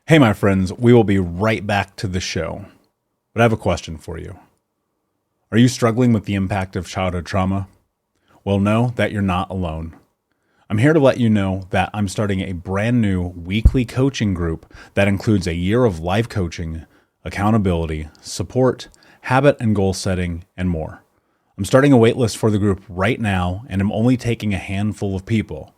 Hey, my friends, we will be right back to the show. But I have a question for you. Are you struggling with the impact of childhood trauma? Well, know that you're not alone. I'm here to let you know that I'm starting a brand new weekly coaching group that includes a year of life coaching, accountability, support, habit and goal setting, and more. I'm starting a waitlist for the group right now, and I'm only taking a handful of people.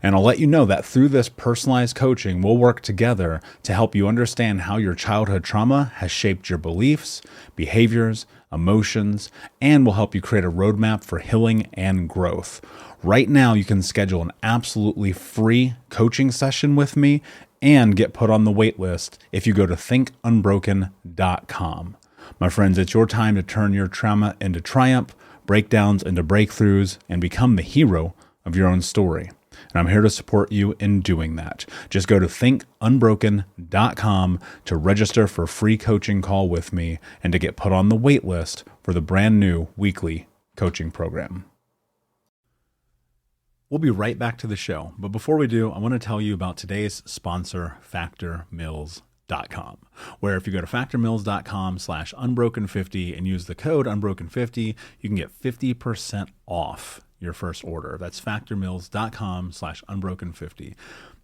And I'll let you know that through this personalized coaching, we'll work together to help you understand how your childhood trauma has shaped your beliefs, behaviors, emotions, and will help you create a roadmap for healing and growth. Right now, you can schedule an absolutely free coaching session with me and get put on the wait list if you go to thinkunbroken.com. My friends, it's your time to turn your trauma into triumph, breakdowns into breakthroughs, and become the hero of your own story. And I'm here to support you in doing that. Just go to thinkunbroken.com to register for a free coaching call with me and to get put on the wait list for the brand new weekly coaching program. We'll be right back to the show. But before we do, I want to tell you about today's sponsor, factormeals.com, where if you go to factormeals.com/unbroken50 and use the code unbroken50, you can get 50% off your first order. That's factormeals.com/unbroken50.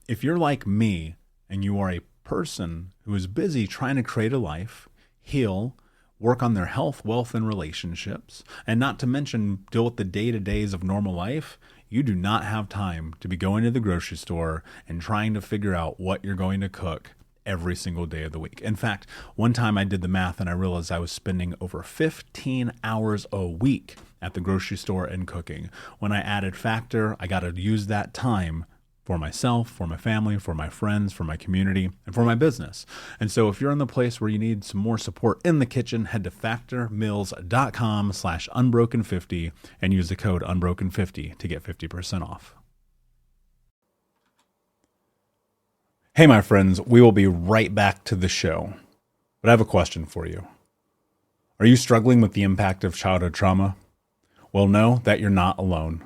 If you're like me and you are a person who is busy trying to create a life, heal, work on their health, wealth, and relationships, and not to mention deal with the day-to-days of normal life, you do not have time to be going to the grocery store and trying to figure out what you're going to cook every single day of the week. In fact, one time I did the math and I realized I was spending over 15 hours a week at the grocery store and cooking. When I added Factor, I got to use that time for myself, for my family, for my friends, for my community, and for my business. And so if you're in the place where you need some more support in the kitchen, head to factormeals.com/unbroken50 and use the code unbroken50 to get 50% off. Hey, my friends, we will be right back to the show. But I have a question for you. Are you struggling with the impact of childhood trauma? Well, know that you're not alone.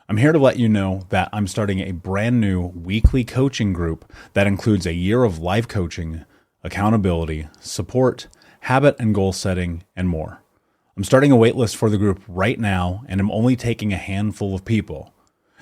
I'm here to let you know that I'm starting a brand new weekly coaching group that includes a year of life coaching, accountability, support, habit and goal setting, and more. I'm starting a waitlist for the group right now, and I'm only taking a handful of people.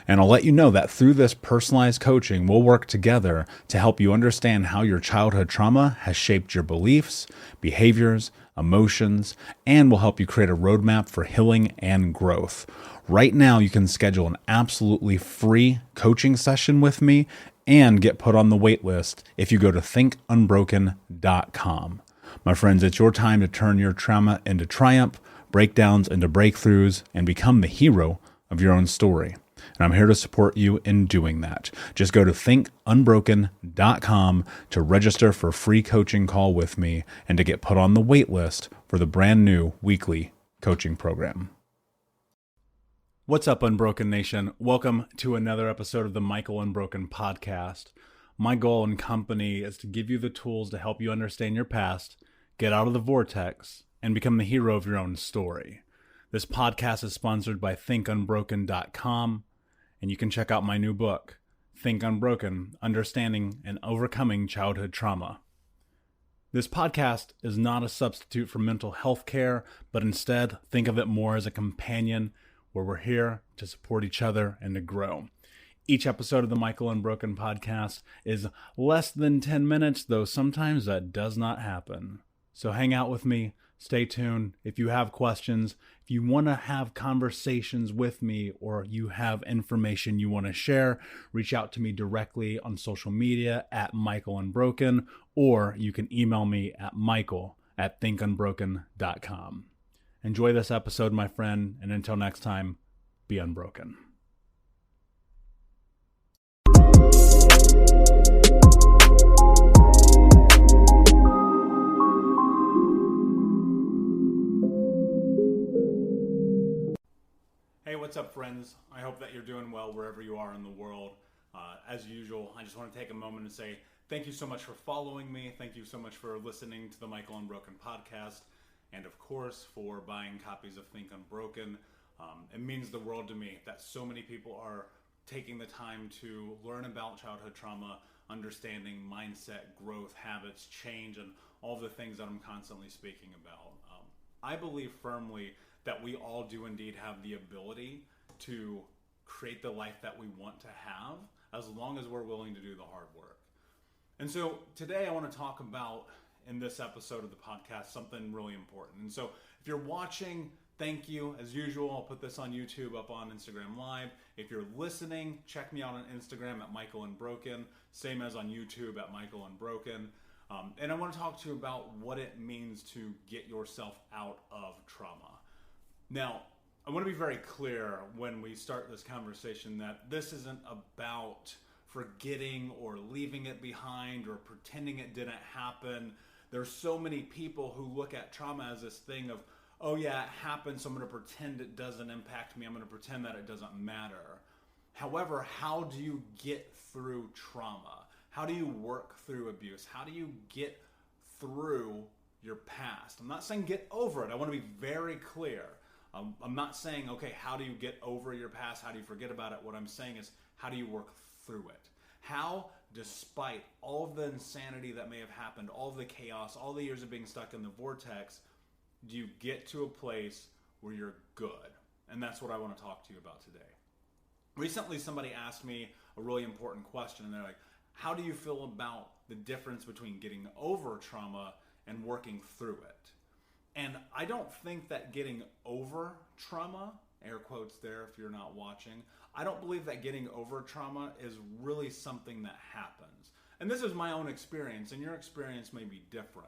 And I'll let you know that through this personalized coaching, we'll work together to help you understand how your childhood trauma has shaped your beliefs, behaviors, emotions, and will help you create a roadmap for healing and growth. Right now, you can schedule an absolutely free coaching session with me and get put on the wait list if you go to thinkunbroken.com. My friends, it's your time to turn your trauma into triumph, breakdowns into breakthroughs, and become the hero of your own story. And I'm here to support you in doing that. Just go to thinkunbroken.com to register for a free coaching call with me and to get put on the wait list for the brand new weekly coaching program. What's up, Unbroken Nation? Welcome to another episode of the Michael Unbroken podcast. My goal and company is to give you the tools to help you understand your past, get out of the vortex, and become the hero of your own story. This podcast is sponsored by thinkunbroken.com, and you can check out my new book, Think Unbroken: Understanding and Overcoming Childhood Trauma. This podcast is not a substitute for mental health care, but instead think of it more as a companion where we're here to support each other and to grow. Each episode of the Michael Unbroken podcast is less than 10 minutes, though sometimes that does not happen. So hang out with me, stay tuned. If you have questions, if you want to have conversations with me, or you have information you want to share, reach out to me directly on social media at Michael Unbroken, or you can email me at michael@thinkunbroken.com. Enjoy this episode, my friend, and until next time, be unbroken. Hey, what's up, friends? I hope that you're doing well wherever you are in the world. As usual, I just want to take a moment and say thank you so much for following me. Thank you so much for listening to the Michael Unbroken podcast. And of course, for buying copies of Think Unbroken. It means the world to me that so many people are taking the time to learn about childhood trauma, understanding mindset, growth, habits, change, and all the things that I'm constantly speaking about. I believe firmly that we all do indeed have the ability to create the life that we want to have, as long as we're willing to do the hard work. And so today I want to talk about, in this episode of the podcast, something really important. And so if you're watching, thank you. As usual, I'll put this on YouTube, up on Instagram Live. If you're listening, check me out on Instagram at Michael Unbroken, same as on YouTube at Michael Unbroken. And I want to talk to you about what it means to get yourself out of trauma. Now, I want to be very clear when we start this conversation that this isn't about forgetting or leaving it behind or pretending it didn't happen. There's so many people who look at trauma as this thing of, oh yeah, it happened, so I'm going to pretend it doesn't impact me. I'm going to pretend that it doesn't matter. However, how do you get through trauma? How do you work through abuse? How do you get through your past? I'm not saying get over it. I want to be very clear. I'm not saying, okay, how do you get over your past? How do you forget about it? What I'm saying is, how do you work through it? How, despite all of the insanity that may have happened, all of the chaos, all the years of being stuck in the vortex, do you get to a place where you're good? And that's what I want to talk to you about today. Recently, somebody asked me a really important question, and they're like, how do you feel about the difference between getting over trauma and working through it? And I don't think that getting over trauma, air quotes there if you're not watching, I don't believe that getting over trauma is really something that happens. And this is my own experience, and your experience may be different.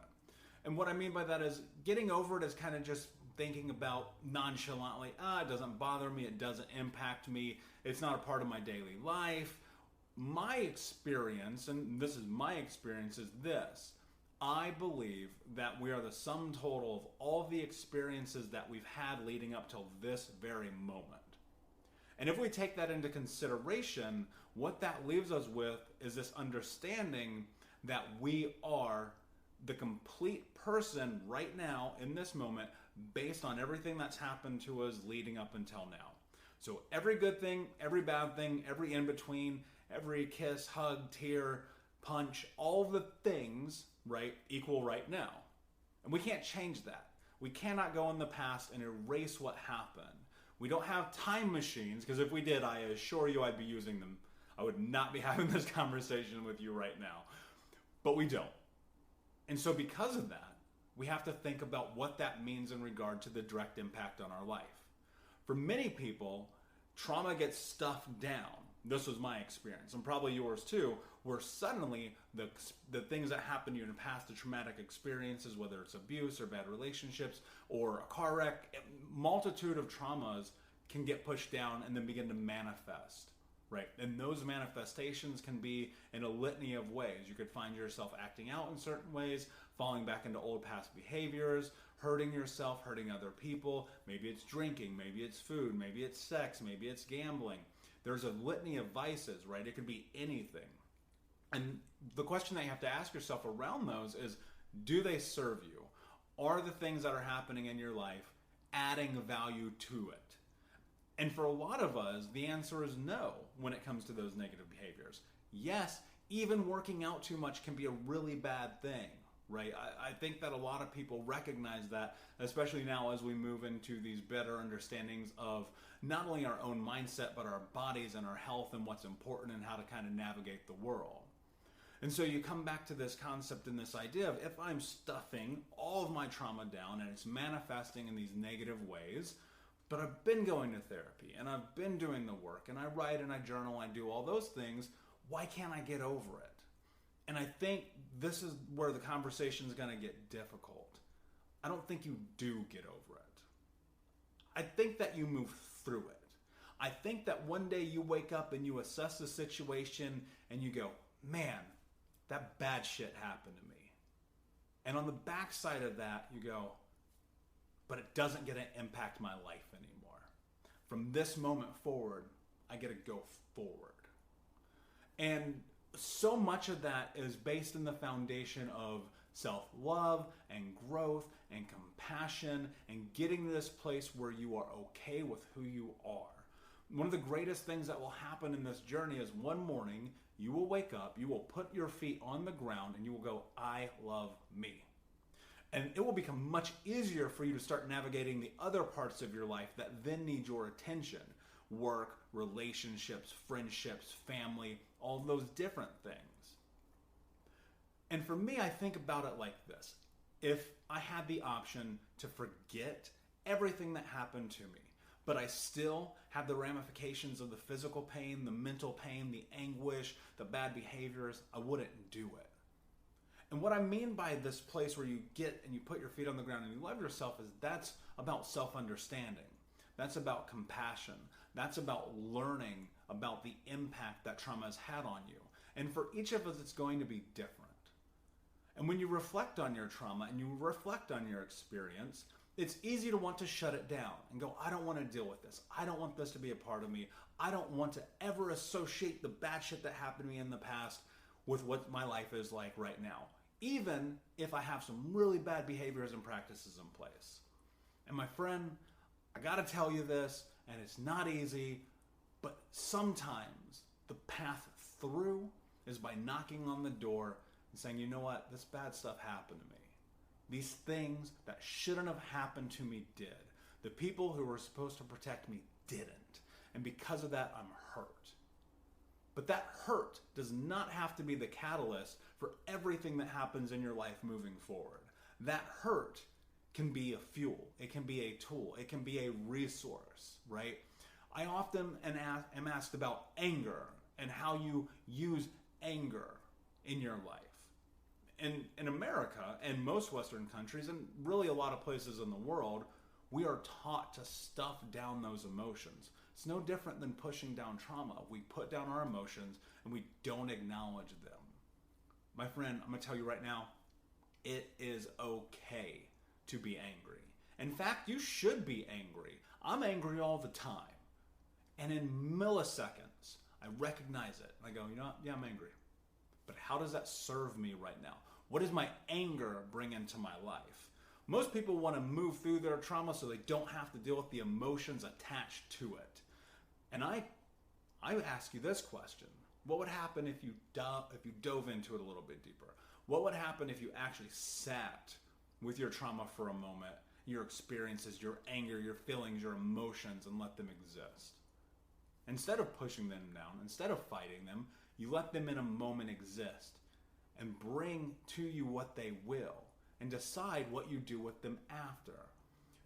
And what I mean by that is getting over it is kind of just thinking about nonchalantly, it doesn't bother me, it doesn't impact me, it's not a part of my daily life. My experience, and this is my experience, is this. I believe that we are the sum total of all the experiences that we've had leading up till this very moment. And if we take that into consideration, what that leaves us with is this understanding that we are the complete person right now in this moment based on everything that's happened to us leading up until now. So every good thing, every bad thing, every in-between, every kiss, hug, tear, punch, all the things, right, equal right now. And we can't change that. We cannot go in the past and erase what happened. We don't have time machines, because if we did, I assure you I'd be using them. I would not be having this conversation with you right now. But we don't. And so because of that, we have to think about what that means in regard to the direct impact on our life. For many people, trauma gets stuffed down. This was my experience, and probably yours too, where suddenly the things that happened to you in the past, the traumatic experiences, whether it's abuse or bad relationships or a car wreck, a multitude of traumas can get pushed down and then begin to manifest, right? And those manifestations can be in a litany of ways. You could find yourself acting out in certain ways, falling back into old past behaviors, hurting yourself, hurting other people. Maybe it's drinking, maybe it's food, maybe it's sex, maybe it's gambling. There's a litany of vices, right? It could be anything. And the question that you have to ask yourself around those is, do they serve you? Are the things that are happening in your life adding value to it? And for a lot of us, the answer is no when it comes to those negative behaviors. Yes, even working out too much can be a really bad thing, right? I think that a lot of people recognize that, especially now as we move into these better understandings of not only our own mindset, but our bodies and our health and what's important and how to kind of navigate the world. And so you come back to this concept and this idea of, if I'm stuffing all of my trauma down and it's manifesting in these negative ways, but I've been going to therapy and I've been doing the work and I write and I journal, I do all those things, why can't I get over it? And I think this is where the conversation is going to get difficult. I don't think you do get over it. I think that you move through it. I think that one day you wake up and you assess the situation and you go, man, that bad shit happened to me. And on the backside of that, you go, but it doesn't get to impact my life anymore. From this moment forward, I get to go forward. And so much of that is based in the foundation of self-love and growth and compassion and getting to this place where you are okay with who you are. One of the greatest things that will happen in this journey is one morning you will wake up, you will put your feet on the ground, and you will go, I love me. And it will become much easier for you to start navigating the other parts of your life that then need your attention. Work, relationships, friendships, family, all those different things. And for me, I think about it like this. If I had the option to forget everything that happened to me, but I still have the ramifications of the physical pain, the mental pain, the anguish, the bad behaviors, I wouldn't do it. And what I mean by this place where you get and you put your feet on the ground and you love yourself is that's about self-understanding. That's about compassion. That's about learning about the impact that trauma has had on you. And for each of us, it's going to be different. And when you reflect on your trauma and you reflect on your experience, it's easy to want to shut it down and go, I don't want to deal with this. I don't want this to be a part of me. I don't want to ever associate the bad shit that happened to me in the past with what my life is like right now, even if I have some really bad behaviors and practices in place. And my friend, I got to tell you this, and it's not easy, but sometimes the path through is by knocking on the door and saying, you know what, this bad stuff happened to me. These things that shouldn't have happened to me did. The people who were supposed to protect me didn't. And because of that, I'm hurt. But that hurt does not have to be the catalyst for everything that happens in your life moving forward. That hurt can be a fuel. It can be a tool. It can be a resource, right? I often am asked about anger and how you use anger in your life. In America and most Western countries, and really a lot of places in the world, we are taught to stuff down those emotions. It's no different than pushing down trauma. We put down our emotions and we don't acknowledge them. My friend, I'm going to tell you right now, it is okay to be angry. In fact, you should be angry. I'm angry all the time. And in milliseconds, I recognize it. And I go, you know what? Yeah, I'm angry. But how does that serve me right now? What does my anger bring into my life? Most people want to move through their trauma so they don't have to deal with the emotions attached to it. And I ask you this question. What would happen if you dove into it a little bit deeper? What would happen if you actually sat with your trauma for a moment, your experiences, your anger, your feelings, your emotions, and let them exist? Instead of pushing them down, instead of fighting them, you let them in a moment exist and bring to you what they will and decide what you do with them after.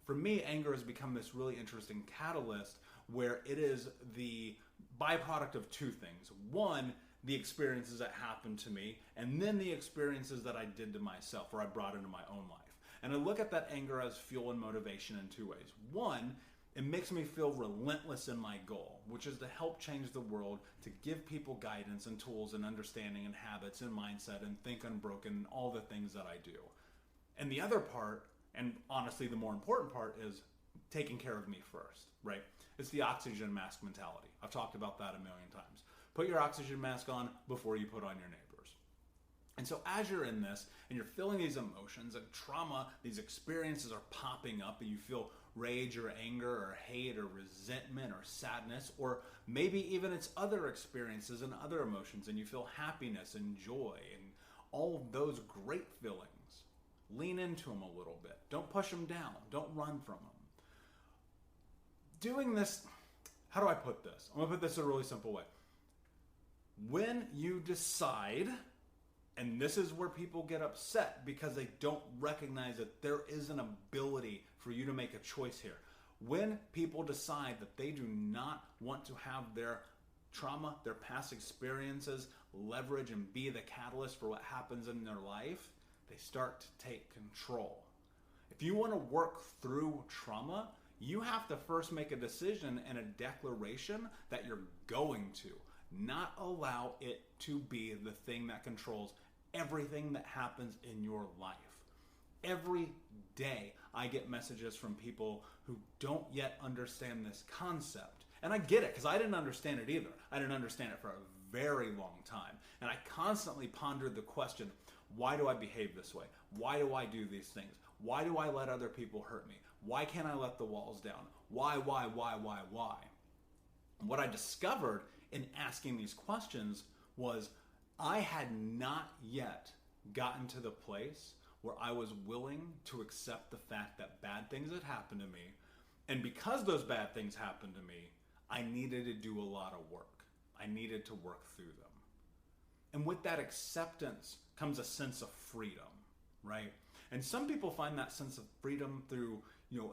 For me, anger has become this really interesting catalyst where it is the byproduct of two things. One, the experiences that happened to me, and then the experiences that I did to myself or I brought into my own life. And I look at that anger as fuel and motivation in two ways. One, it makes me feel relentless in my goal, which is to help change the world, to give people guidance and tools and understanding and habits and mindset and think unbroken and all the things that I do. And the other part, and honestly the more important part, is taking care of me first, right? It's the oxygen mask mentality. I've talked about that a million times. Put your oxygen mask on before you put on your neighbor's. And so as you're in this and you're feeling these emotions and trauma, these experiences are popping up and you feel rage or anger or hate or resentment or sadness, or maybe even it's other experiences and other emotions and you feel happiness and joy and all those great feelings. Lean into them a little bit. Don't push them down. Don't run from them. Doing this, how do I put this? I'm going to put this in a really simple way. When you decide, and this is where people get upset because they don't recognize that there is an ability for you to make a choice here. When people decide that they do not want to have their trauma, their past experiences, leverage and be the catalyst for what happens in their life, they start to take control. If you want to work through trauma, you have to first make a decision and a declaration that you're going to not allow it to be the thing that controls everything that happens in your life. Every day I get messages from people who don't yet understand this concept. And I get it, because I didn't understand it either. I didn't understand it for a very long time. And I constantly pondered the question, why do I behave this way? Why do I do these things? Why do I let other people hurt me? Why can't I let the walls down? Why? What I discovered in asking these questions was I had not yet gotten to the place where I was willing to accept the fact that bad things had happened to me. And because those bad things happened to me, I needed to do a lot of work. I needed to work through them. And with that acceptance comes a sense of freedom, right? And some people find that sense of freedom through,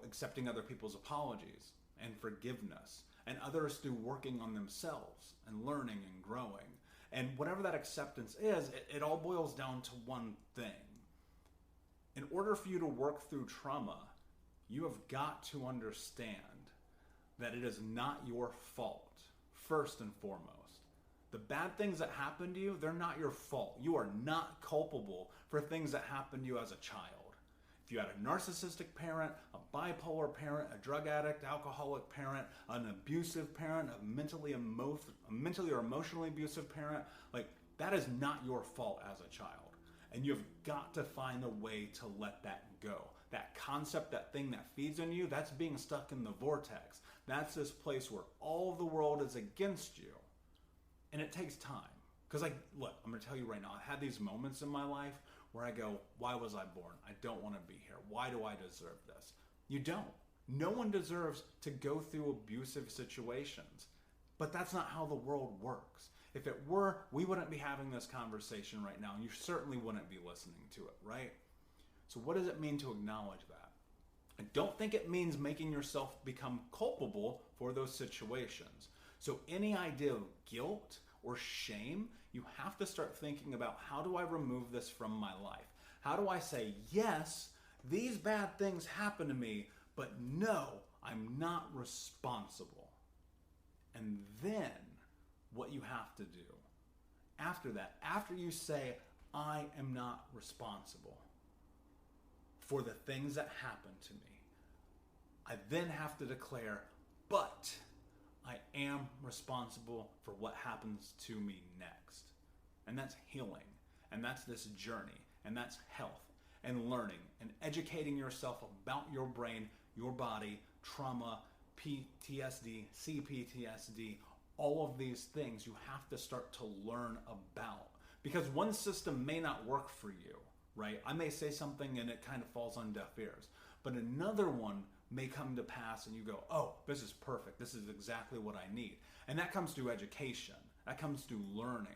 accepting other people's apologies and forgiveness, and others through working on themselves and learning and growing. And whatever that acceptance is, it all boils down to one thing. In order for you to work through trauma, you have got to understand that it is not your fault, first and foremost. The bad things that happen to you, they're not your fault. You are not culpable for things that happened to you as a child. If you had a narcissistic parent, a bipolar parent, a drug addict, alcoholic parent, an abusive parent, a mentally or emotionally abusive parent, that is not your fault as a child. And you've got to find a way to let that go. That concept, that thing that feeds on you, that's being stuck in the vortex. That's this place where all the world is against you. And it takes time. Because look, I'm going to tell you right now, I've had these moments in my life where I go, why was I born? I don't want to be here. Why do I deserve this? You don't. No one deserves to go through abusive situations. But that's not how the world works. If it were, we wouldn't be having this conversation right now, and you certainly wouldn't be listening to it, right? So what does it mean to acknowledge that? I don't think it means making yourself become culpable for those situations. So any idea of guilt or shame, you have to start thinking about, how do I remove this from my life? How do I say, yes, these bad things happen to me, but no, I'm not responsible. And then what you have to do after that, after you say, I am not responsible for the things that happen to me, I then have to declare, but I am responsible for what happens to me next. And that's healing. And that's this journey. And that's health and learning and educating yourself about your brain, your body, trauma, PTSD, CPTSD, all of these things you have to start to learn about. Because one system may not work for you, right? I may say something and it kind of falls on deaf ears. But another one may come to pass and you go, oh, this is perfect. This is exactly what I need. And that comes through education. That comes through learning.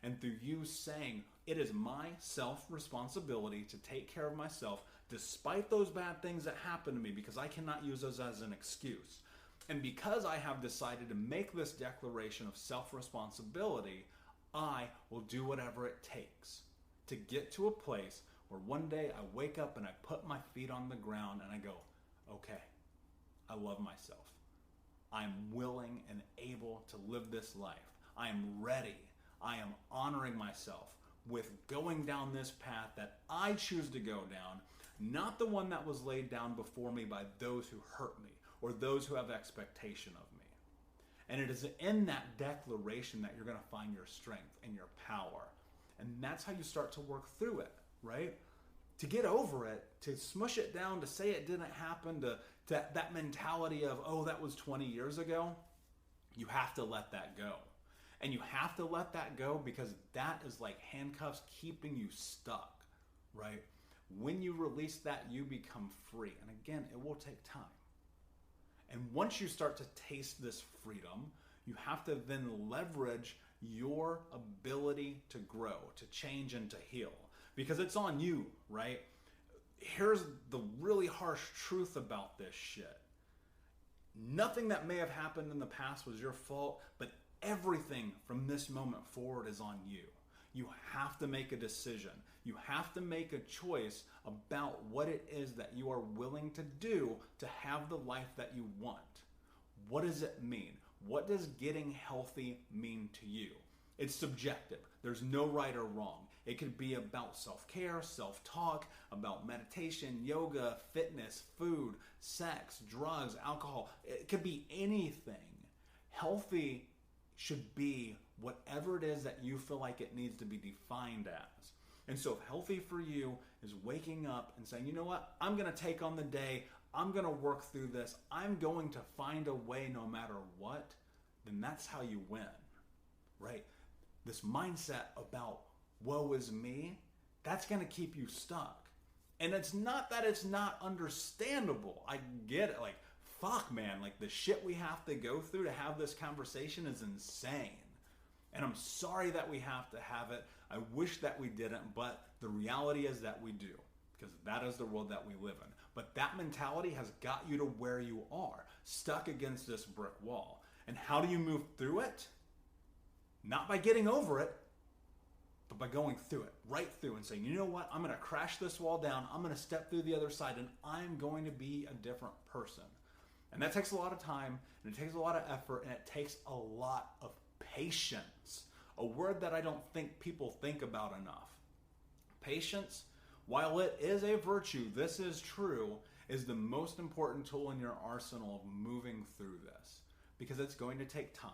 And through you saying, it is my self-responsibility to take care of myself despite those bad things that happen to me, because I cannot use those as an excuse. And because I have decided to make this declaration of self-responsibility, I will do whatever it takes to get to a place where one day I wake up and I put my feet on the ground and I go, okay, I love myself. I'm willing and able to live this life. I am ready. I am honoring myself with going down this path that I choose to go down, not the one that was laid down before me by those who hurt me or those who have expectation of me. And it is in that declaration that you're going to find your strength and your power. And that's how you start to work through it, right? To get over it, to smush it down, to say it didn't happen, to that mentality of, oh, that was 20 years ago, you have to let that go. And you have to let that go because that is like handcuffs keeping you stuck, right? When you release that, you become free. And again, it will take time. And once you start to taste this freedom, you have to then leverage your ability to grow, to change, and to heal. Because it's on you, right? Here's the really harsh truth about this shit. Nothing that may have happened in the past was your fault, but everything from this moment forward is on you. You have to make a decision. You have to make a choice about what it is that you are willing to do to have the life that you want. What does it mean? What does getting healthy mean to you? It's subjective. There's no right or wrong. It could be about self-care, self-talk, about meditation, yoga, fitness, food, sex, drugs, alcohol. It could be anything. Healthy should be whatever it is that you feel like it needs to be defined as. And so if healthy for you is waking up and saying, you know what, I'm going to take on the day, I'm going to work through this, I'm going to find a way no matter what then that's how you win, right? This mindset about woe is me, that's going to keep you stuck. And it's not that it's not understandable. I get it. Like, fuck, man, like the shit we have to go through to have this conversation is insane. And I'm sorry that we have to have it. I wish that we didn't, but the reality is that we do, because that is the world that we live in. But that mentality has got you to where you are, stuck against this brick wall. And how do you move through it? Not by getting over it, but by going through it, right through, and saying, you know what? I'm going to crash this wall down. I'm going to step through the other side, and I'm going to be a different person. And that takes a lot of time, and it takes a lot of effort, and it takes a lot of patience. A word that I don't think people think about enough. Patience, while it is a virtue, this is true, is the most important tool in your arsenal of moving through this. Because it's going to take time.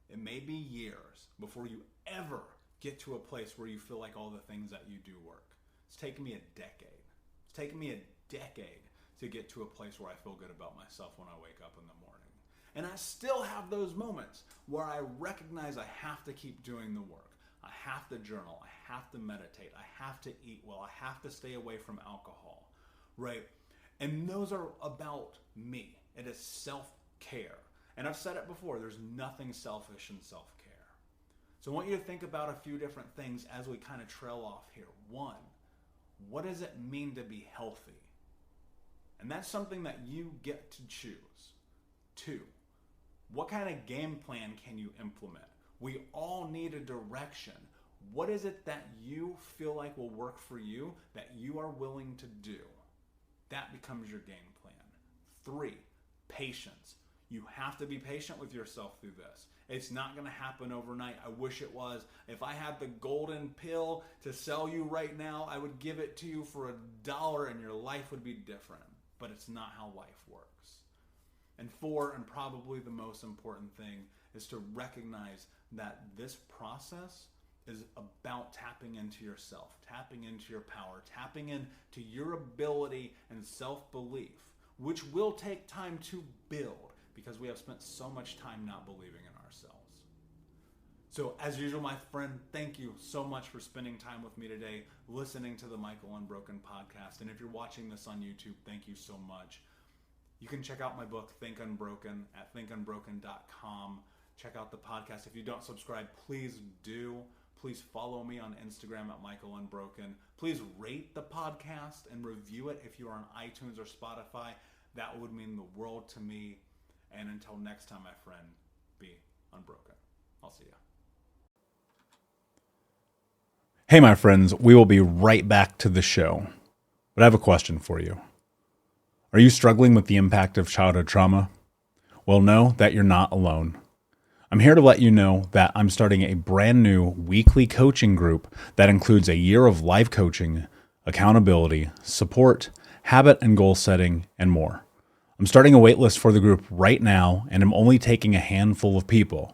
It may be years before you ever get to a place where you feel like all the things that you do work. It's taken me a decade. It's taken me a decade to get to a place where I feel good about myself when I wake up in the morning. And I still have those moments where I recognize I have to keep doing the work. I have to journal. I have to meditate. I have to eat well. I have to stay away from alcohol, right? And those are about me. It is self-care. And I've said it before, there's nothing selfish in self-care. So I want you to think about a few different things as we kind of trail off here. One, what does it mean to be healthy? And that's something that you get to choose. Two, what kind of game plan can you implement? We all need a direction. What is it that you feel like will work for you that you are willing to do? That becomes your game plan. Three, patience. You have to be patient with yourself through this. It's not going to happen overnight. I wish it was. If I had the golden pill to sell you right now, I would give it to you for $1 and your life would be different. But it's not how life works. And four, and probably the most important thing, is to recognize that this process is about tapping into yourself, tapping into your power, tapping into your ability and self-belief, which will take time to build because we have spent so much time not believing in ourselves. So as usual, my friend, thank you so much for spending time with me today, listening to the Michael Unbroken podcast. And if you're watching this on YouTube, thank you so much. You can check out my book, Think Unbroken, at thinkunbroken.com. Check out the podcast. If you don't subscribe, please do. Please follow me on Instagram at Michael Unbroken. Please rate the podcast and review it if you are on iTunes or Spotify. That would mean the world to me. And until next time, my friend, be unbroken. I'll see you. Hey, my friends, we will be right back to the show. But I have a question for you. Are you struggling with the impact of childhood trauma? Well, know that you're not alone. I'm here to let you know that I'm starting a brand new weekly coaching group that includes a year of live coaching, accountability, support, habit and goal setting, and more. I'm starting a waitlist for the group right now, and I'm only taking a handful of people.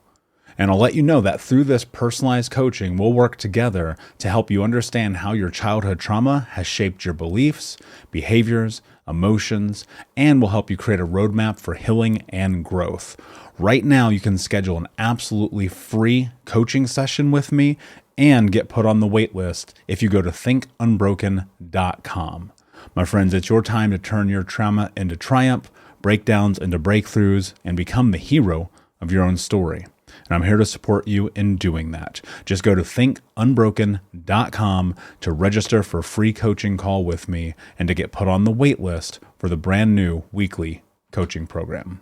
And I'll let you know that through this personalized coaching, we'll work together to help you understand how your childhood trauma has shaped your beliefs, behaviors, emotions, and will help you create a roadmap for healing and growth. Right now, you can schedule an absolutely free coaching session with me and get put on the wait list if you go to thinkunbroken.com. My friends, it's your time to turn your trauma into triumph, breakdowns into breakthroughs, and become the hero of your own story. And I'm here to support you in doing that. Just go to thinkunbroken.com to register for a free coaching call with me and to get put on the wait list for the brand new weekly coaching program.